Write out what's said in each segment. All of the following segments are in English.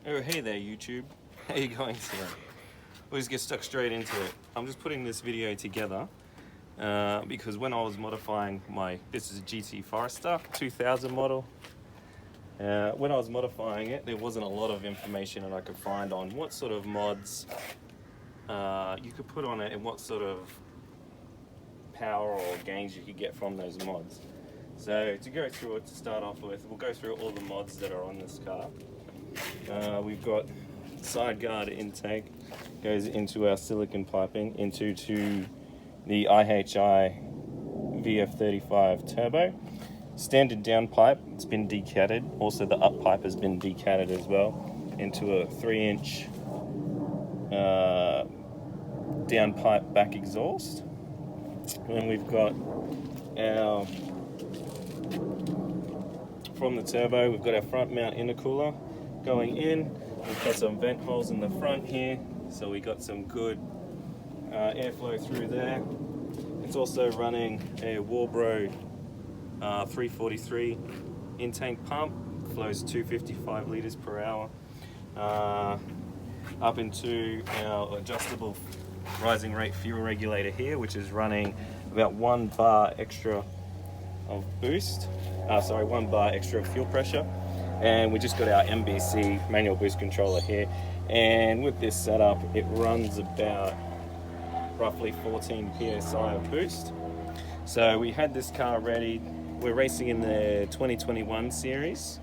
Oh, hey there, YouTube. How you going today? We'll just get stuck straight into it. I'm just putting this video together because when I was modifying this is a GT Forester 2000 model. When I was modifying it, there wasn't a lot of information that I could find on what sort of mods you could put on it and what sort of power or gains you could get from those mods. So to go through it, to start off with, we'll go through all the mods that are on this car. We've got side guard intake, goes into our silicon piping, into the IHI VF35 turbo. Standard down pipe, it's been decatted. Also the up pipe has been decatted as well into a 3-inch down pipe back exhaust. And we've got our, from the turbo, we've got our front mount intercooler going in. We've got some vent holes in the front here, so we got some good airflow through there. It's also running a Warbro 343 in-tank pump, flows 255 litres per hour up into our adjustable rising rate fuel regulator here, which is running about 1 bar extra of boost, 1 bar extra of fuel pressure. And we just got our MBC manual boost controller here, and with this setup it runs about roughly 14 psi of boost. So we had this car ready. We're racing in the 2021 series,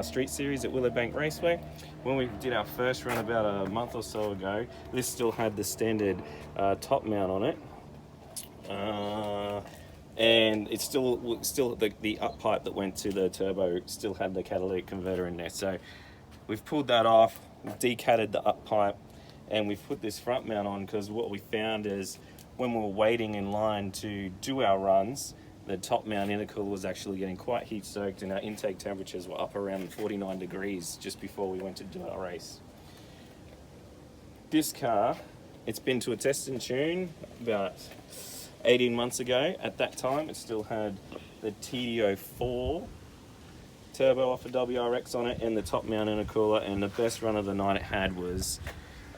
street series at Willowbank Raceway. When we did our first run about a month or so ago, this still had the standard top mount on it. And it's still the up pipe that went to the turbo still had the catalytic converter in there. So we've pulled that off, we've decatted the up pipe, and we've put this front mount on because what we found is when we were waiting in line to do our runs, the top mount intercooler was actually getting quite heat soaked and our intake temperatures were up around 49 degrees just before we went to do our race. This car, it's been to a test and tune about 18 months ago. At that time it still had the TD04 turbo off of WRX on it and the top mount intercooler, and the best run of the night it had was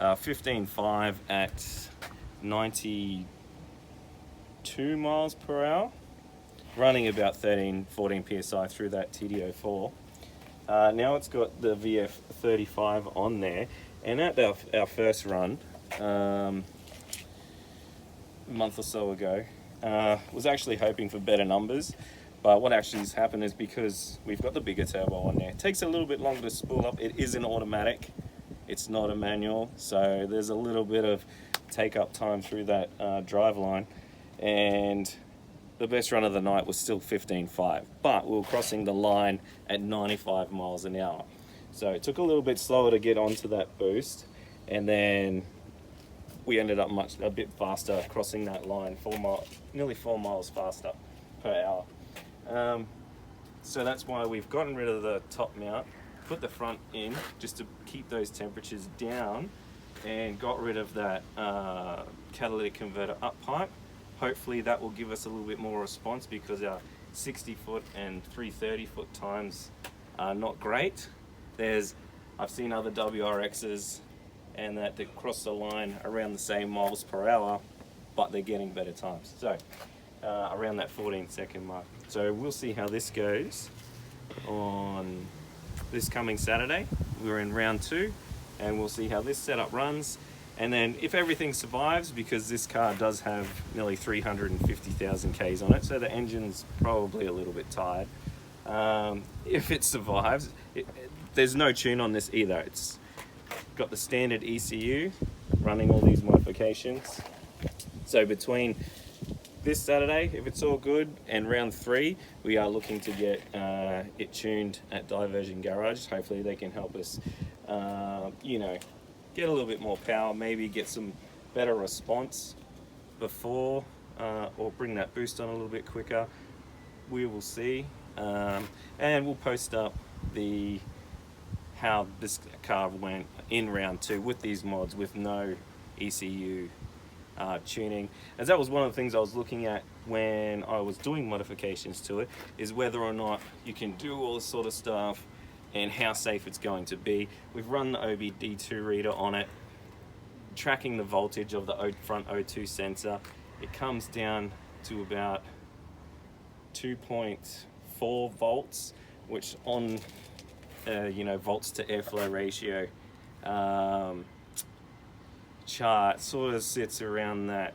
15.5 at 92 miles per hour, running about 13-14 psi through that TD04. Now it's got the VF35 on there, and at our first run a month or so ago, was actually hoping for better numbers, but what actually has happened is because we've got the bigger turbo on there, it takes a little bit longer to spool up. It is an automatic, it's not a manual, so there's a little bit of take up time through that drive line, and the best run of the night was still 15.5, but we were crossing the line at 95 miles an hour. So it took a little bit slower to get onto that boost, and then we ended up a bit faster crossing that line, nearly 4 miles faster per hour. So that's why we've gotten rid of the top mount, put the front in just to keep those temperatures down, and got rid of that catalytic converter up pipe. Hopefully that will give us a little bit more response because our 60-foot and 330-foot times are not great. I've seen other WRXs and that they cross the line around the same miles per hour, but they're getting better times. So around that 14-second mark. So we'll see how this goes on this coming Saturday. We're in round 2, and we'll see how this setup runs. And then if everything survives, because this car does have nearly 350,000 Ks on it, so the engine's probably a little bit tired. If it survives, there's no tune on this either. It's got the standard ECU running all these modifications. So between this Saturday, if it's all good, and round 3, we are looking to get it tuned at Diversion Garage. Hopefully they can help us, get a little bit more power, maybe get some better response before, or bring that boost on a little bit quicker. We will see, and we'll post up how this car went in round 2 with these mods, with no ECU tuning, as that was one of the things I was looking at when I was doing modifications to it, is whether or not you can do all this sort of stuff and how safe it's going to be. We've run the OBD2 reader on it, tracking the voltage of the front O2 sensor. It comes down to about 2.4 volts, which on volts to airflow ratio chart sort of sits around that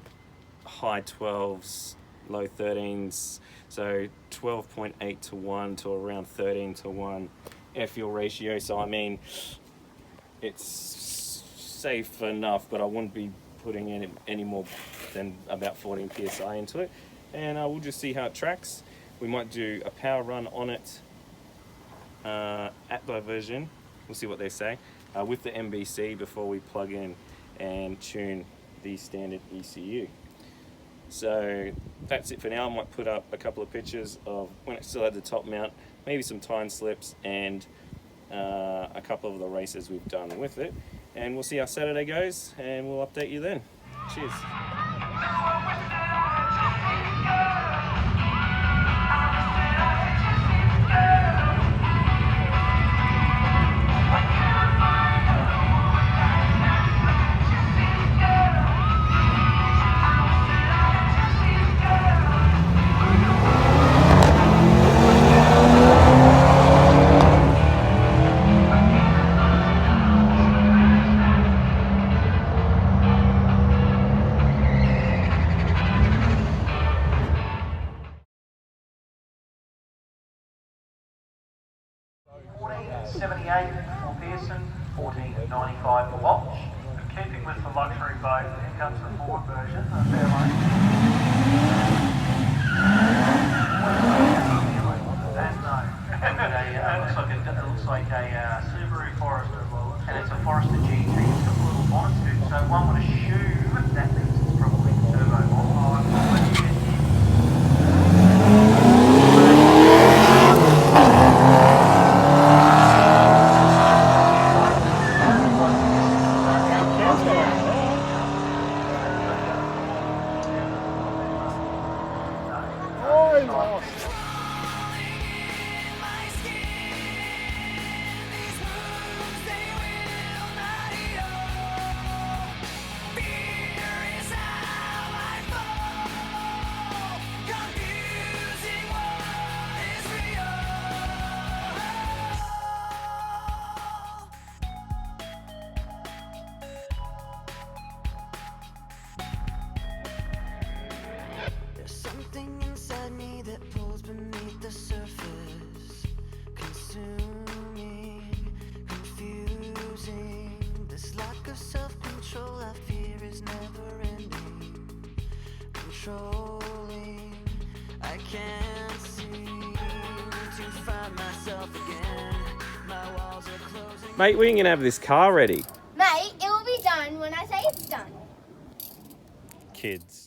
high 12s, low 13s, so 12.8 to 1 to around 13 to 1 air fuel ratio. So I mean, it's safe enough, but I wouldn't be putting any more than about 14 psi into it. And we'll just see how it tracks. We might do a power run on it at diversion. We'll see what they say with the MBC before we plug in and tune the standard ECU. So that's it for now. I might put up a couple of pictures of when it still had the top mount, maybe some time slips, and a couple of the races we've done with it. And we'll see how Saturday goes, and we'll update you then. Cheers. $14.78 for Pearson, $14.95 for Welch. In keeping with the luxury boat, here comes the Ford version, a Fairlane. And no, it looks like a Subaru Forester, and it's a Forester GT. It's got a little bonnet scoop, so one would assume that means it's probably turbo mod. Something inside me that pulls beneath the surface, consuming, confusing. This lack of self-control I fear is never ending, controlling. I can't seem to find myself again. My walls are closing. Mate, when are you gonna have this car ready? Mate, it will be done when I say it's done. Kids.